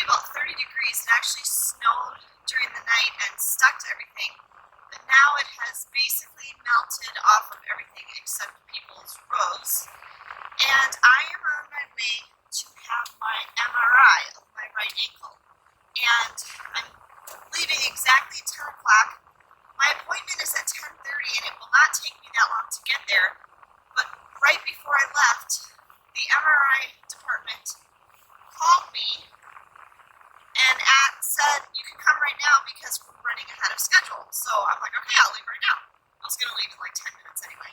about 30 degrees. It actually snowed during the night and stuck to everything, but now it has basically melted off of everything except people's roofs. And I am on my way to have my MRI of my right ankle. And I'm leaving exactly 10 o'clock. My appointment is at 10:30 and it will not take me that long to get there. But right before I left, the MRI department called me and said, you can come right now because we're running ahead of schedule. So I'm like, okay, I'll leave right now. I was going to leave in like 10 minutes anyway.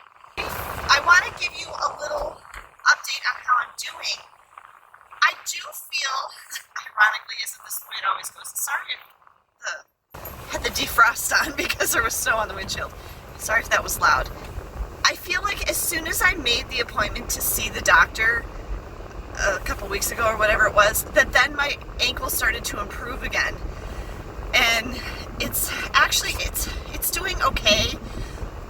I want to give you a little update on how I'm doing. I do feel, ironically, isn't this the way it always goes? Sorry if had the defrost on because there was snow on the windshield. Sorry if that was loud. I feel like as soon as I made the appointment to see the doctor a couple weeks ago or whatever it was, that then my ankle started to improve again. And it's doing okay,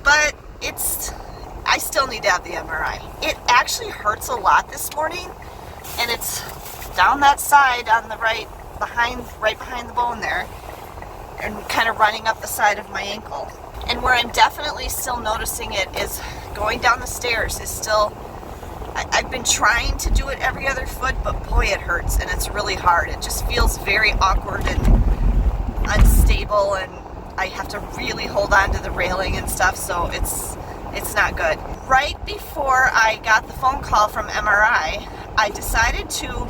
but I still need to have the MRI. It actually hurts a lot this morning, and it's down that side on the right behind the bone there, and kind of running up the side of my ankle. And where I'm definitely still noticing it is going down the stairs is still, I've been trying to do it every other foot, but boy, it hurts and it's really hard. It just feels very awkward and unstable, and I have to really hold on to the railing and stuff, so it's not good. Right before I got the phone call from MRI, I decided to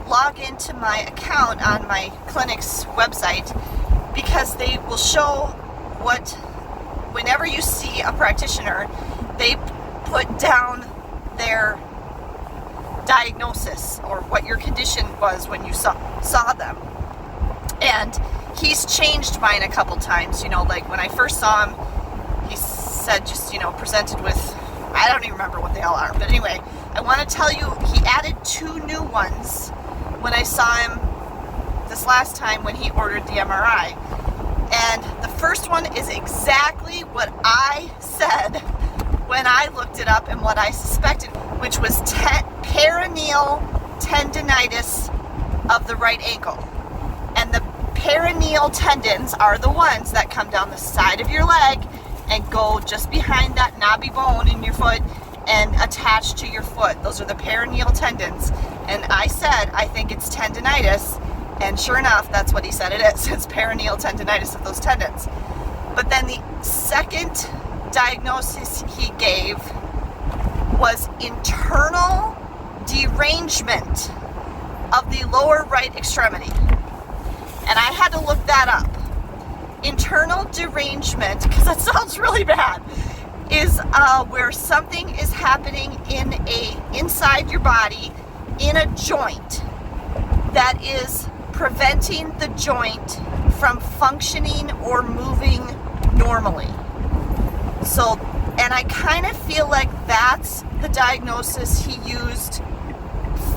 log into my account on my clinic's website, because they will show whenever you see a practitioner, they put down their diagnosis or what your condition was when you saw them. And he's changed mine a couple times, like when I first saw him, he said just, presented with, I don't even remember what they all are, but anyway, I want to tell you, he added 2 new ones when I saw him this last time when he ordered the MRI. And the first one is exactly what I said when I looked it up and what I suspected, which was perineal tendinitis of the right ankle. And the perineal tendons are the ones that come down the side of your leg and go just behind that knobby bone in your foot and attach to your foot. Those are the perineal tendons. And I said, I think it's tendinitis. And sure enough, that's what he said it is. It's perineal tendinitis of those tendons. But then the second diagnosis he gave was internal derangement of the lower right extremity. And I had to look that up. Internal derangement, because that sounds really bad, is where something is happening inside your body in a joint that is preventing the joint from functioning or moving normally. So, and I kind of feel like that's the diagnosis he used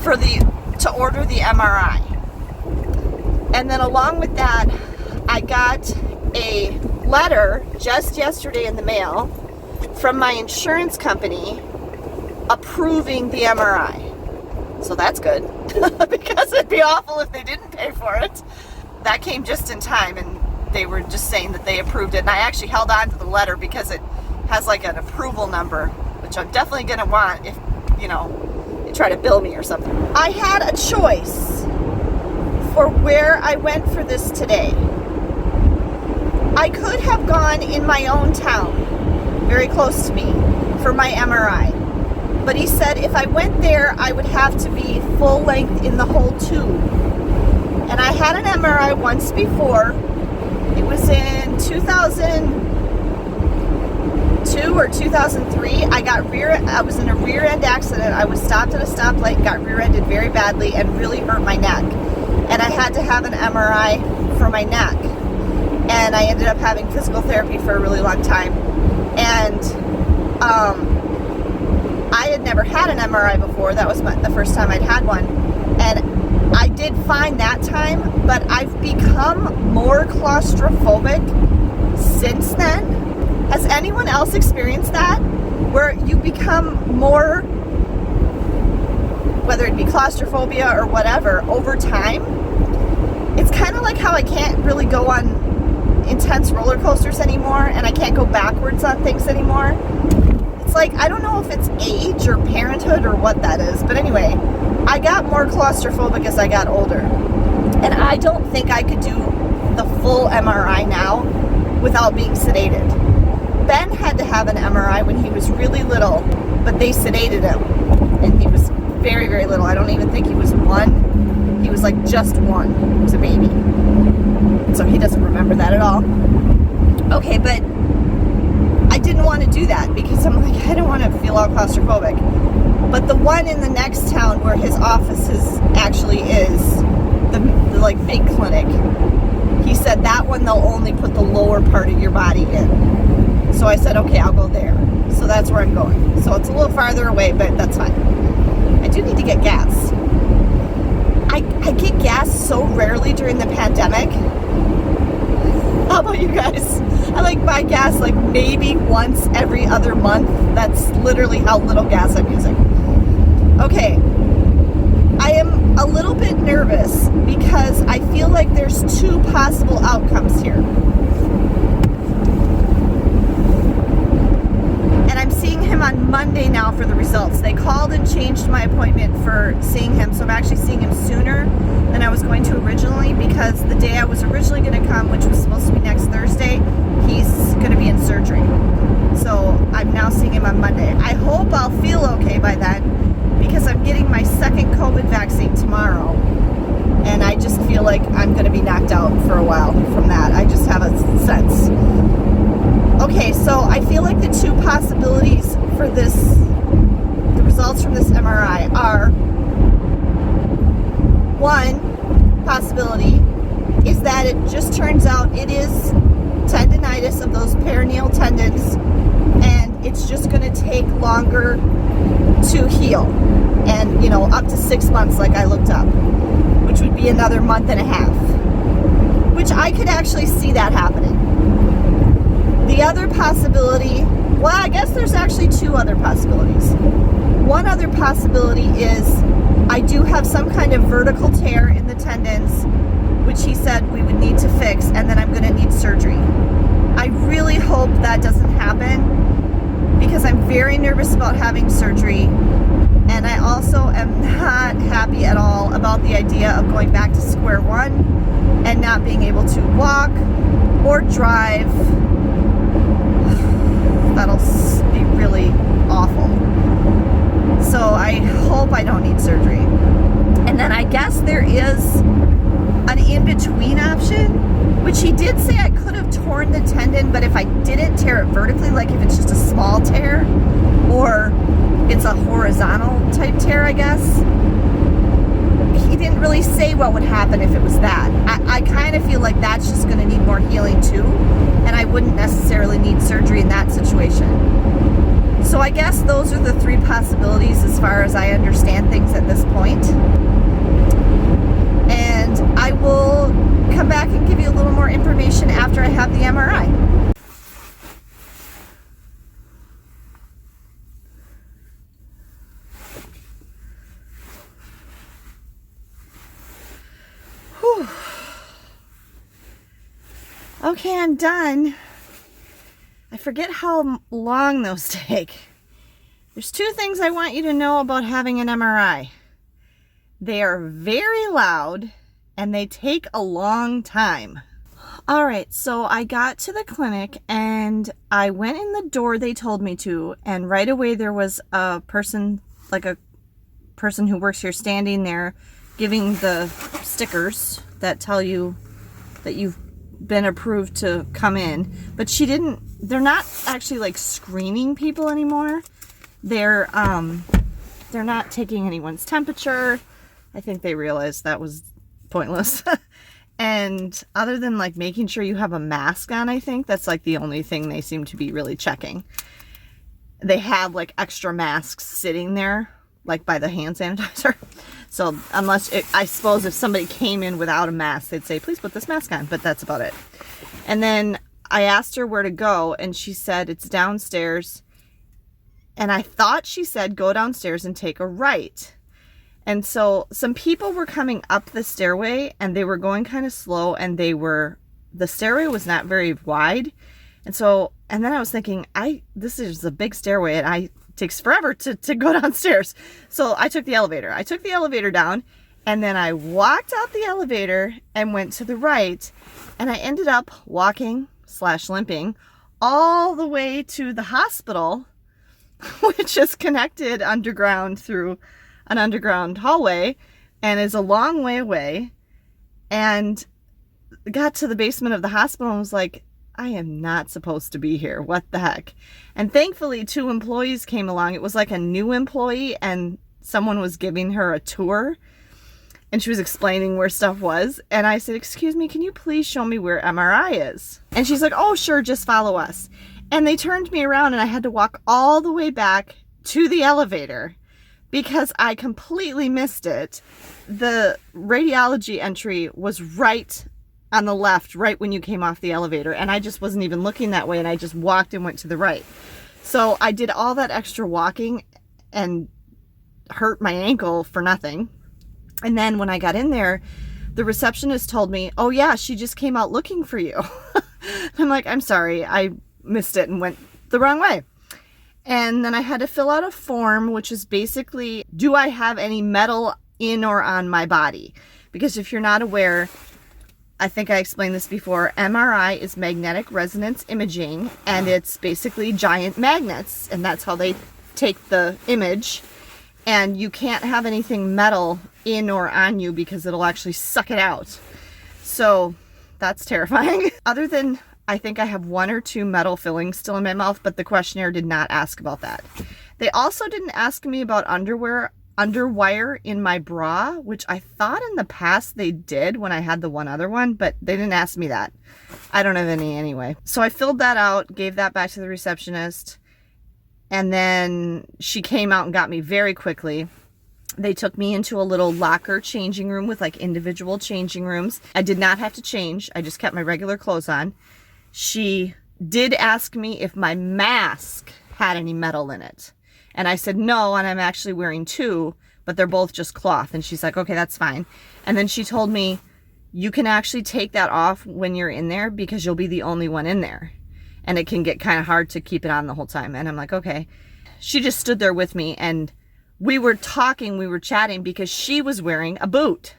to order the MRI. And then along with that, I got a letter just yesterday in the mail from my insurance company approving the MRI. So that's good, because it'd be awful if they didn't pay for it. That came just in time, and they were just saying that they approved it. And I actually held on to the letter because it has like an approval number, which I'm definitely going to want if, they try to bill me or something. I had a choice for where I went for this today. I could have gone in my own town, very close to me, for my MRI. But he said if I went there, I would have to be full length in the whole tube. And I had an MRI once before. It was in 2002 or 2003. I was in a rear end accident. I was stopped at a stoplight, got rear-ended very badly, and really hurt my neck. And I had to have an MRI for my neck. And I ended up having physical therapy for a really long time. And I had never had an MRI before. That was the first time I'd had one. And I did fine that time, but I've become more claustrophobic since then. Has anyone else experienced that? Where you become more, whether it be claustrophobia or whatever, over time? It's kind of like how I can't really go on intense roller coasters anymore, and I can't go backwards on things anymore. It's like, I don't know if it's age or parenthood or what that is, but anyway, I got more claustrophobic as I got older. And I don't think I could do the full MRI now without being sedated. Ben had to have an MRI when he was really little, but they sedated him. And he was very, very little. I don't even think he was 1. He was like just 1. He was a baby. So he doesn't remember that at all. Okay, but I didn't want to do that because I'm like, I don't want to feel all claustrophobic. But the one in the next town where his office actually is, the like big clinic, he said that one they'll only put the lower part of your body in. So I said, okay, I'll go there. So that's where I'm going. So it's a little farther away, but that's fine. I do need to get gas. I get gas so rarely during the pandemic. How about you guys? I like buy gas like maybe once every other month. That's literally how little gas I'm using. Okay, I am a little bit nervous because I feel like there's 2 possible outcomes here. And I'm seeing him on Monday now for the results. They called and changed my appointment for seeing him, so I'm actually seeing him sooner than I was going to originally, because the day I was originally going to come, which was supposed to be next Thursday, he's going to be in surgery. So I'm now seeing him on Monday. I hope I'll feel okay by then, because I'm getting my second COVID vaccine tomorrow, and I just feel like I'm going to be knocked out for a while from that. I just have a sense. Okay, so I feel like the 2 possibilities for this, the results from this MRI are, one possibility is that it just turns out it is tendinitis of those peroneal tendons, and it's just going to take longer to heal, and up to 6 months like I looked up, which would be another month and a half, which I could actually see that happening. The other possibility, well, I guess there's actually 2 other possibilities. One other possibility is I do have some kind of vertical tear in the tendons, which he said we would need to fix, and then I'm going to need surgery. I really hope that doesn't happen, because I'm very nervous about having surgery, and I also am not happy at all about the idea of going back to square one and not being able to walk or drive. That'll be really awful. So I hope I don't need surgery. And then I guess there is an in-between option, which he did say I could have torn the tendon, but if I didn't tear it vertically, like if it's just a small tear, or it's a horizontal type tear, I guess. He didn't really say what would happen if it was that. I kind of feel like that's just going to need more healing too, and I wouldn't necessarily need surgery in that situation. So I guess those are the 3 possibilities as far as I understand things at this point. And I will come back and give you a little more information after I have the MRI. Whew. Okay, I'm done. I forget how long those take. There's 2 things I want you to know about having an MRI. They are very loud and they take a long time. All right, so I got to the clinic and I went in the door they told me to, and right away there was a person, like a person who works here, standing there giving the stickers that tell you that you've been approved to come in. But they're not actually like screening people anymore. They're not taking anyone's temperature. I think they realized that was pointless. And other than like making sure you have a mask on, I think that's like the only thing they seem to be really checking. They have like extra masks sitting there, like by the hand sanitizer. So I suppose if somebody came in without a mask, they'd say, please put this mask on, but that's about it. And then I asked her where to go, and she said it's downstairs. And I thought she said go downstairs and take a right. And so some people were coming up the stairway and they were going kind of slow, and the stairway was not very wide. And then I was thinking, this is a big stairway and it takes forever to go downstairs. So I took the elevator. I took the elevator down, and then I walked out the elevator and went to the right, and I ended up walking / limping all the way to the hospital, which is connected underground through an underground hallway and is a long way away, and got to the basement of the hospital and was like, I am not supposed to be here. What the heck? And thankfully 2 employees came along. It was like a new employee, and someone was giving her a tour, and she was explaining where stuff was. And I said, excuse me, can you please show me where MRI is? And she's like, oh, sure, just follow us. And they turned me around, and I had to walk all the way back to the elevator because I completely missed it. The radiology entry was right on the left, right when you came off the elevator, and I just wasn't even looking that way, and I just walked and went to the right. So I did all that extra walking and hurt my ankle for nothing. And then when I got in there, the receptionist told me, oh yeah, she just came out looking for you. I'm like, I'm sorry, I missed it and went the wrong way. And then I had to fill out a form, which is basically, do I have any metal in or on my body? Because if you're not aware, I think I explained this before, MRI is magnetic resonance imaging, and it's basically giant magnets, and that's how they take the image. And you can't have anything metal in or on you because it'll actually suck it out. So that's terrifying. Other than, I think I have 1 or 2 metal fillings still in my mouth, but the questionnaire did not ask about that. They also didn't ask me about underwire in my bra, which I thought in the past they did when I had the one other one, but they didn't ask me that. I don't have any anyway. So I filled that out, gave that back to the receptionist, and then she came out and got me very quickly. They took me into a little locker changing room with like individual changing rooms. I did not have to change. I just kept my regular clothes on. She did ask me if my mask had any metal in it. And I said no, and I'm actually wearing 2, but they're both just cloth. And she's like, okay, that's fine. And then she told me, you can actually take that off when you're in there because you'll be the only one in there. And it can get kind of hard to keep it on the whole time. And I'm like, okay. She just stood there with me, and we were talking, we were chatting because she was wearing a boot.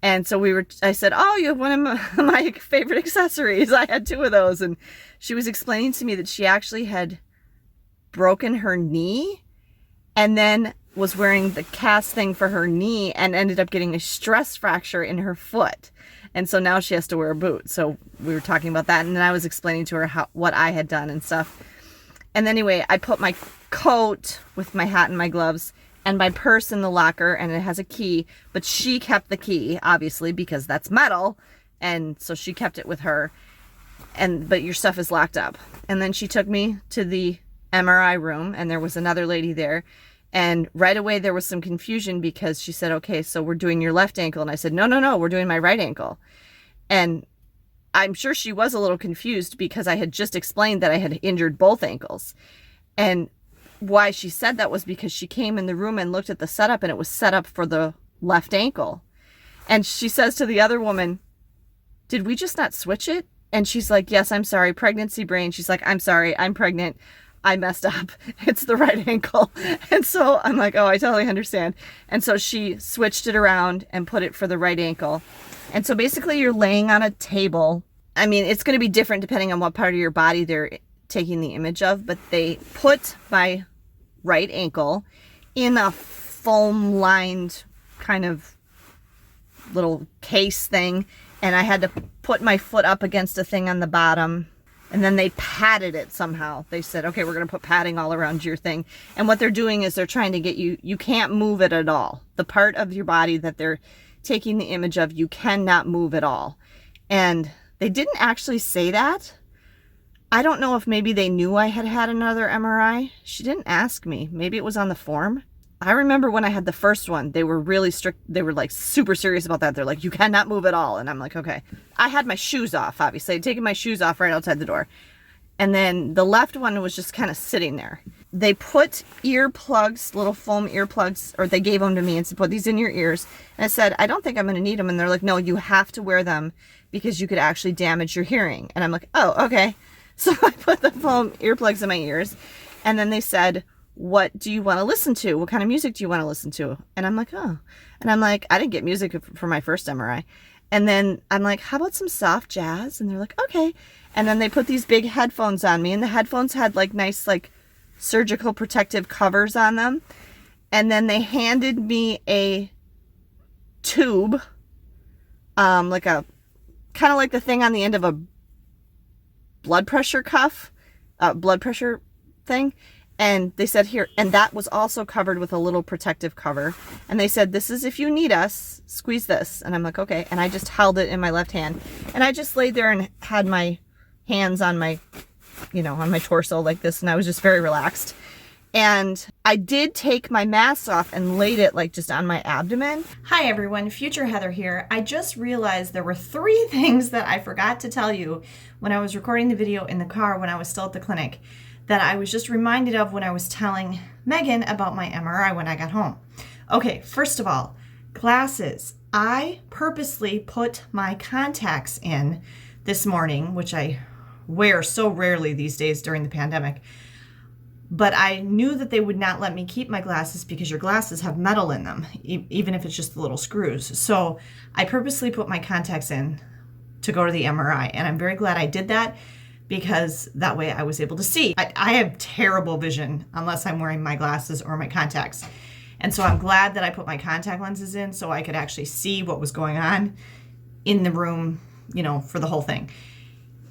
And so I said, oh, you have one of my favorite accessories. I had 2 of those. And she was explaining to me that she actually had broken her knee and then was wearing the cast thing for her knee and ended up getting a stress fracture in her foot. And so now she has to wear a boot. So we were talking about that. And then I was explaining to her what I had done and stuff. And anyway, I put my coat with my hat and my gloves and my purse in the locker, and it has a key, but she kept the key, obviously, because that's metal. And so she kept it with her. But your stuff is locked up. And then she took me to the MRI room, and there was another lady there. And right away there was some confusion because she said, okay, so we're doing your left ankle. And I said, no, we're doing my right ankle. And I'm sure she was a little confused because I had just explained that I had injured both ankles. And why she said that was because she came in the room and looked at the setup, and it was set up for the left ankle. And she says to the other woman, did we just not switch it? And she's like, yes, I'm sorry, pregnancy brain. She's like, I'm sorry, I'm pregnant. I messed up. It's the right ankle. And so I'm like, oh, I totally understand. And so she switched it around and put it for the right ankle. And so basically you're laying on a table. I mean, it's going to be different depending on what part of your body they're taking the image of, but they put my right ankle in a foam lined kind of little case thing. And I had to put my foot up against a thing on the bottom. And then they padded it somehow. They said, okay, we're going to put padding all around your thing. And what they're doing is they're trying to get you can't move it at all. The part of your body that they're taking the image of, you cannot move at all. And they didn't actually say that. I don't know if maybe they knew I had had another MRI. She didn't ask me. Maybe it was on the form. I remember when I had the first one, they were really strict. They were like super serious about that. They're like, you cannot move at all. And I'm like, okay. I had my shoes off, obviously. I'd taken my shoes off right outside the door. And then the left one was just kind of sitting there. they put earplugs, little foam earplugs, or they gave them to me and said, put these in your ears. And I said, I don't think I'm going to need them. And they're like, no, you have to wear them because you could actually damage your hearing. And I'm like, oh, okay. So I put the foam earplugs in my ears. And then they said, what do you want to listen to? What kind of music do you want to listen to? And I'm like, oh. And I'm like, I didn't get music for my first MRI. And then I'm like, how about some soft jazz? And they're like, okay. And then they put these big headphones on me. And the headphones had like nice, like, surgical protective covers on them. And then they handed me a tube, like a kind of like the thing on the end of a blood pressure cuff, blood pressure thing. And they said, here, and that was also covered with a little protective cover. And they said, this is if you need us, squeeze this. And I'm like, okay. And I just held it in my left hand. And I just laid there and had my hands on my, on my torso like this. And I was just very relaxed. And I did take my mask off and laid it like just on my abdomen. Hi everyone, Future Heather here. I just realized there were 3 things that I forgot to tell you when I was recording the video in the car when I was still at the clinic that I was just reminded of when I was telling Megan about my MRI when I got home. Okay, first of all, glasses. I purposely put my contacts in this morning, which I wear so rarely these days during the pandemic. But I knew that they would not let me keep my glasses because your glasses have metal in them, even if it's just the little screws. So I purposely put my contacts in to go to the MRI. And I'm very glad I did that because that way I was able to see. I have terrible vision unless I'm wearing my glasses or my contacts. And so I'm glad that I put my contact lenses in so I could actually see what was going on in the room, for the whole thing.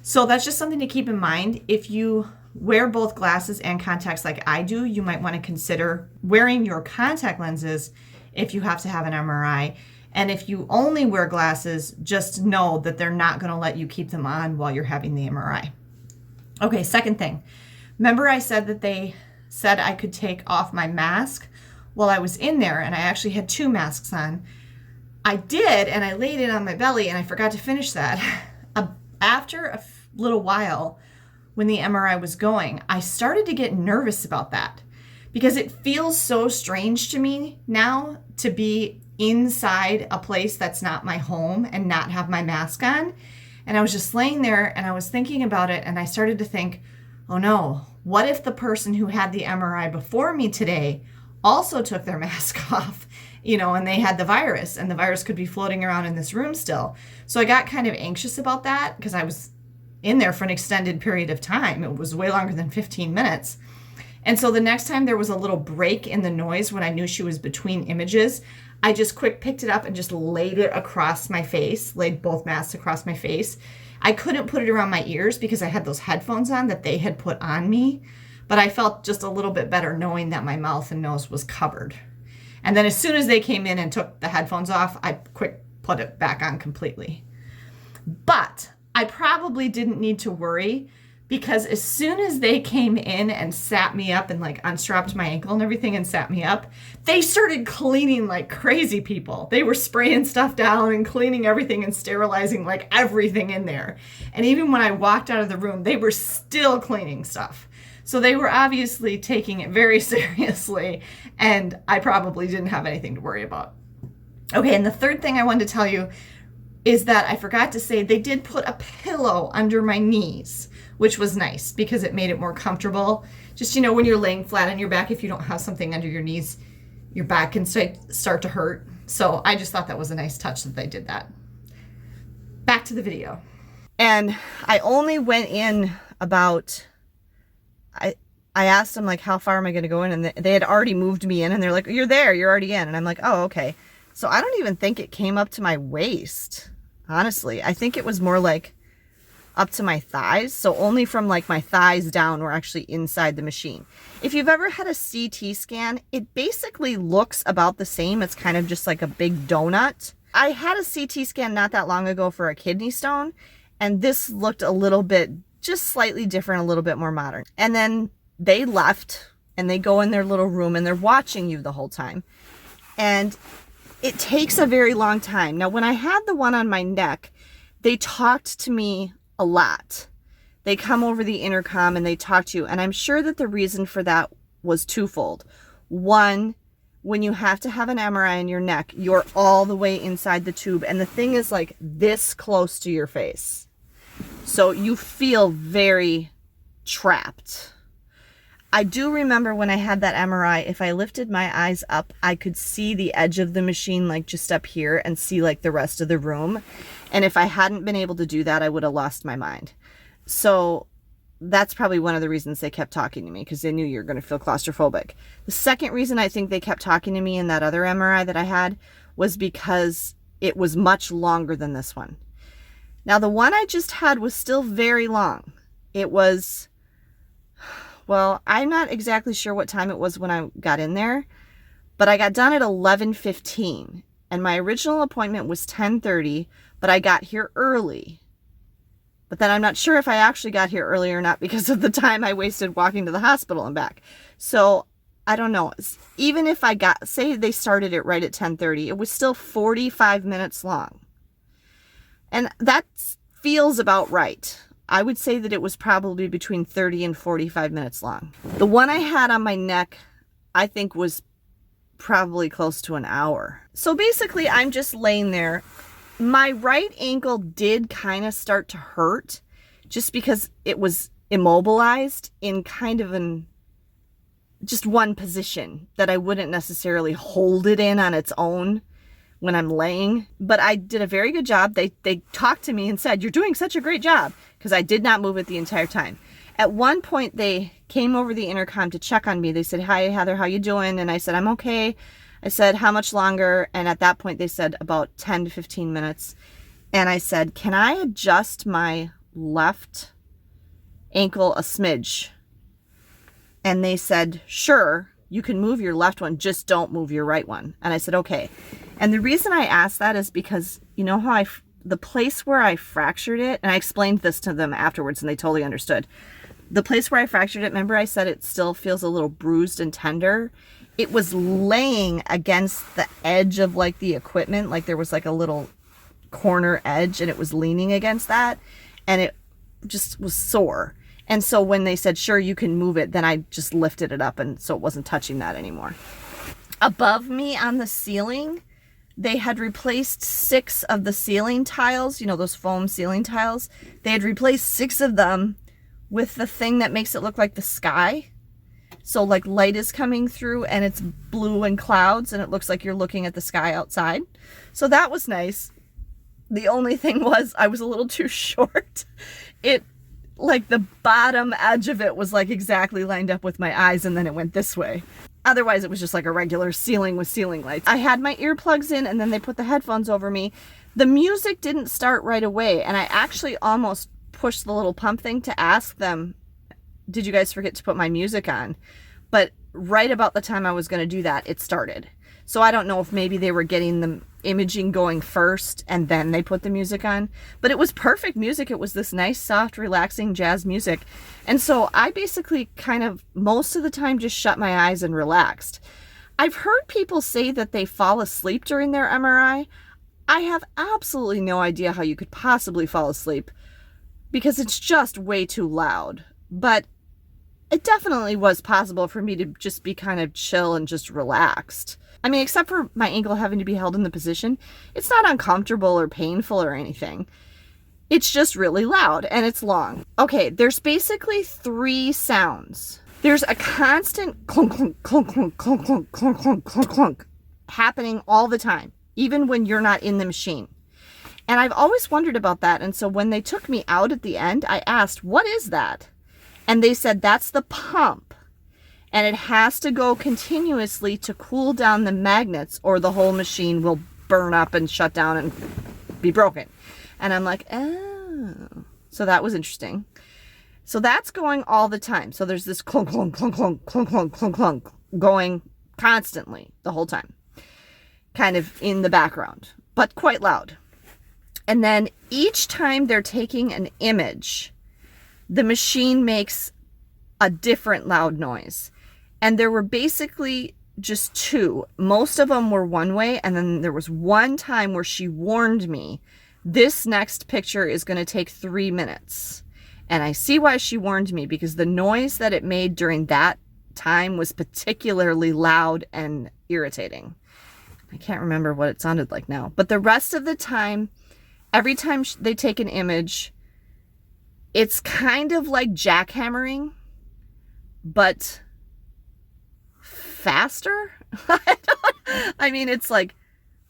So that's just something to keep in mind. If you wear both glasses and contacts like I do, you might want to consider wearing your contact lenses if you have to have an MRI. And if you only wear glasses, just know that they're not going to let you keep them on while you're having the MRI. Okay, second thing. Remember I said that they said I could take off my mask while I was in there, and I actually had 2 masks on. I did, and I laid it on my belly, and I forgot to finish that. After a little while, when the MRI was going, I started to get nervous about that because it feels so strange to me now to be inside a place that's not my home and not have my mask on. And I was just laying there and I was thinking about it, and I started to think, oh no, what if the person who had the MRI before me today also took their mask off, and they had the virus, and the virus could be floating around in this room still. So I got kind of anxious about that because I was in there for an extended period of time. It was way longer than 15 minutes. And so the next time there was a little break in the noise when I knew she was between images, I just picked it up and just laid it across my face, laid both masks across my face. I couldn't put it around my ears because I had those headphones on that they had put on me, but I felt just a little bit better knowing that my mouth and nose was covered. And then as soon as they came in and took the headphones off, I put it back on completely. But I probably didn't need to worry because as soon as they came in and sat me up and unstrapped my ankle and everything and sat me up, they started cleaning like crazy people. They were spraying stuff down and cleaning everything and sterilizing everything in there. And even when I walked out of the room, they were still cleaning stuff. So they were obviously taking it very seriously, and I probably didn't have anything to worry about. Okay, and the third thing I wanted to tell you is that I forgot to say they did put a pillow under my knees, which was nice because it made it more comfortable. Just, when you're laying flat on your back, if you don't have something under your knees, your back can start to hurt. So I just thought that was a nice touch that they did that. Back to the video. And I only went in about, I asked them how far am I going to go in? And they had already moved me in, and they're like, you're there, you're already in. And I'm like, oh, okay. So I don't even think it came up to my waist. Honestly, I think it was more up to my thighs. So only from my thighs down were actually inside the machine. If you've ever had a CT scan, it basically looks about the same. It's kind of just like a big donut. I had a CT scan not that long ago for a kidney stone, and this looked a little bit, just slightly different, a little bit more modern. And then they left and they go in their little room and they're watching you the whole time. And it takes a very long time. Now, when I had the one on my neck, they talked to me a lot. They come over the intercom and they talk to you. And I'm sure that the reason for that was twofold. One, when you have to have an MRI in your neck, you're all the way inside the tube, and the thing is like this close to your face. So you feel very trapped. I do remember when I had that MRI, if I lifted my eyes up, I could see the edge of the machine like just up here and see like the rest of the room. And if I hadn't been able to do that, I would have lost my mind. So that's probably one of the reasons they kept talking to me, because they knew you're going to feel claustrophobic. The second reason I think they kept talking to me in that other MRI that I had was because it was much longer than this one. Now, the one I just had was still very long. It was, well, I'm not exactly sure what time it was when I got in there, but I got done at 11:15, and my original appointment was 10:30, but I got here early. But then I'm not sure if I actually got here early or not because of the time I wasted walking to the hospital and back. So I don't know. Even if I got, say they started it right at 10:30, it was still 45 minutes long. And that feels about right. I would say that it was probably between 30 and 45 minutes long. The one I had on my neck, I think was probably close to an hour. So basically, I'm just laying there. My right ankle did kind of start to hurt just because it was immobilized in kind of just one position that I wouldn't necessarily hold it in on its own when I'm laying. But I did a very good job. They talked to me and said, "You're doing such a great job," because I did not move it the entire time. At one point, they came over the intercom to check on me. They said, "Hi, Heather, how you doing?" And I said, "I'm okay." I said, "How much longer?" And at that point, they said about 10 to 15 minutes. And I said, "Can I adjust my left ankle a smidge?" And they said, "Sure, you can move your left one, just don't move your right one." And I said, "Okay." And the reason I asked that is because, you know how the place where I fractured it, and I explained this to them afterwards and they totally understood. The place where I fractured it, remember I said it still feels a little bruised and tender? It was laying against the edge of like the equipment, like there was like a little corner edge and it was leaning against that, and it just was sore. And so when they said, "Sure, you can move it," then I just lifted it up, and so it wasn't touching that anymore. Above me on the ceiling, they had replaced 6 of the ceiling tiles, you know, those foam ceiling tiles. They had replaced 6 of them with the thing that makes it look like the sky. So like light is coming through and it's blue and clouds and it looks like you're looking at the sky outside. So that was nice. The only thing was I was a little too short. Like the bottom edge of it was like exactly lined up with my eyes, and then it went this way. Otherwise, it was just like a regular ceiling with ceiling lights. I had my earplugs in and then they put the headphones over me. The music didn't start right away, and I actually almost pushed the little pump thing to ask them, "Did you guys forget to put my music on?" But right about the time I was going to do that, it started. So I don't know if maybe they were getting the imaging going first and then they put the music on. But it was perfect music. It was this nice, soft, relaxing jazz music. And so I basically kind of most of the time just shut my eyes and relaxed. I've heard people say that they fall asleep during their MRI. I have absolutely no idea how you could possibly fall asleep because it's just way too loud. But it definitely was possible for me to just be kind of chill and just relaxed. I mean, except for my ankle having to be held in the position, it's not uncomfortable or painful or anything. It's just really loud and it's long. Okay, there's basically 3 sounds. There's a constant clunk, clunk, clunk, clunk, clunk, clunk, clunk, clunk, clunk, clunk happening all the time, even when you're not in the machine. And I've always wondered about that. And so when they took me out at the end, I asked, "What is that?" And they said, "That's the pump. And it has to go continuously to cool down the magnets or the whole machine will burn up and shut down and be broken." And I'm like, oh. So that was interesting. So that's going all the time. So there's this clunk, clunk, clunk, clunk, clunk, clunk, clunk, clunk going constantly the whole time. Kind of in the background, but quite loud. And then each time they're taking an image, the machine makes a different loud noise. And there were basically just 2. Most of them were one way. And then there was one time where she warned me, "This next picture is going to take 3 minutes." And I see why she warned me, because the noise that it made during that time was particularly loud and irritating. I can't remember what it sounded like now. But the rest of the time, every time they take an image, it's kind of like jackhammering, but faster. I mean, it's like,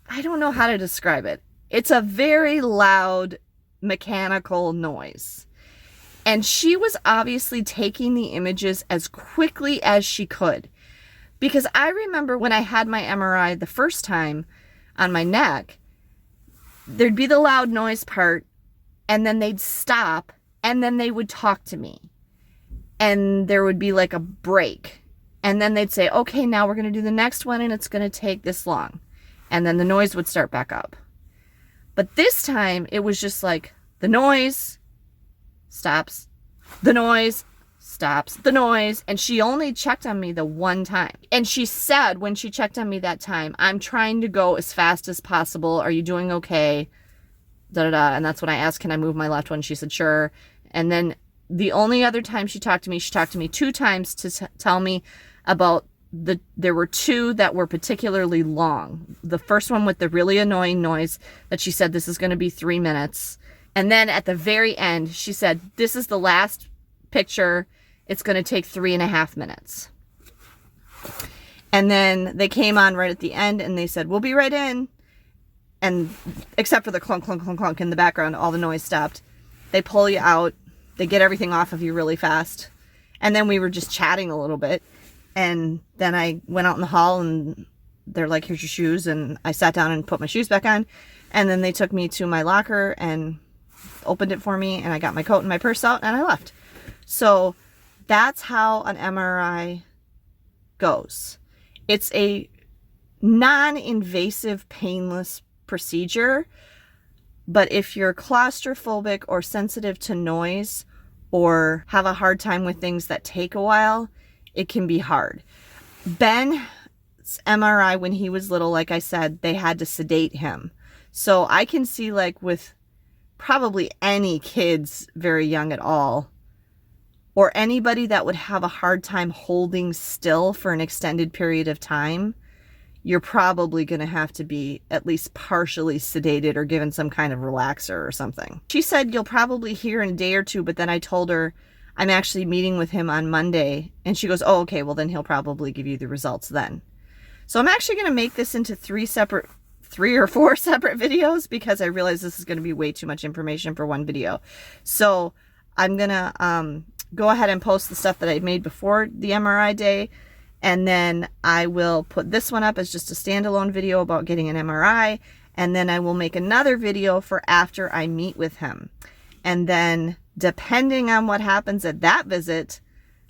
I don't know how to describe it. It's a very loud mechanical noise. And she was obviously taking the images as quickly as she could. Because I remember when I had my MRI the first time on my neck, there'd be the loud noise part, and then they'd stop, and then they would talk to me. And there would be like a break. And then they'd say, okay, now we're going to do the next one, and it's going to take this long. And then the noise would start back up. But this time, it was just like, the noise stops, the noise stops, the noise. And she only checked on me the one time. And she said, when she checked on me that time, I'm trying to go as fast as possible. Are you doing okay? Da, da, da. And that's when I asked, can I move my left one? She said, sure. And then the only other time she talked to me 2 times to tell me about there were 2 that were particularly long. The first one with the really annoying noise that she said, this is going to be 3 minutes. And then at the very end, she said, this is the last picture. It's going to take 3.5 minutes. And then they came on right at the end and they said, we'll be right in. And except for the clunk, clunk, clunk, clunk in the background, all the noise stopped. They pull you out. They get everything off of you really fast. And then we were just chatting a little bit. And then I went out in the hall and they're like, here's your shoes. And I sat down and put my shoes back on. And then they took me to my locker and opened it for me. And I got my coat and my purse out and I left. So that's how an MRI goes. It's a non-invasive, painless procedure. But if you're claustrophobic or sensitive to noise or have a hard time with things that take a while, it can be hard. Ben's MRI, when he was little, like I said, they had to sedate him. So I can see, like, with probably any kids very young at all, or anybody that would have a hard time holding still for an extended period of time, you're probably going to have to be at least partially sedated or given some kind of relaxer or something. She said, you'll probably hear in a day or 2, but then I told her, I'm actually meeting with him on Monday. And she goes, oh, okay, well then he'll probably give you the results then. So I'm actually going to make this into 3 or 4 separate videos because I realize this is going to be way too much information for one video. So I'm going to go ahead and post the stuff that I made before the MRI day. And then I will put this one up as just a standalone video about getting an MRI. And then I will make another video for after I meet with him. And then depending on what happens at that visit,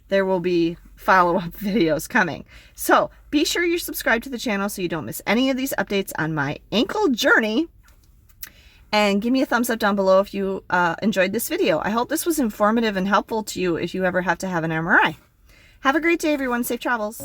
there will be follow-up videos coming. So be sure you're subscribed to the channel so you don't miss any of these updates on my ankle journey. And give me a thumbs up down below if you enjoyed this video. I hope this was informative and helpful to you if you ever have to have an MRI. Have a great day, everyone. Safe travels.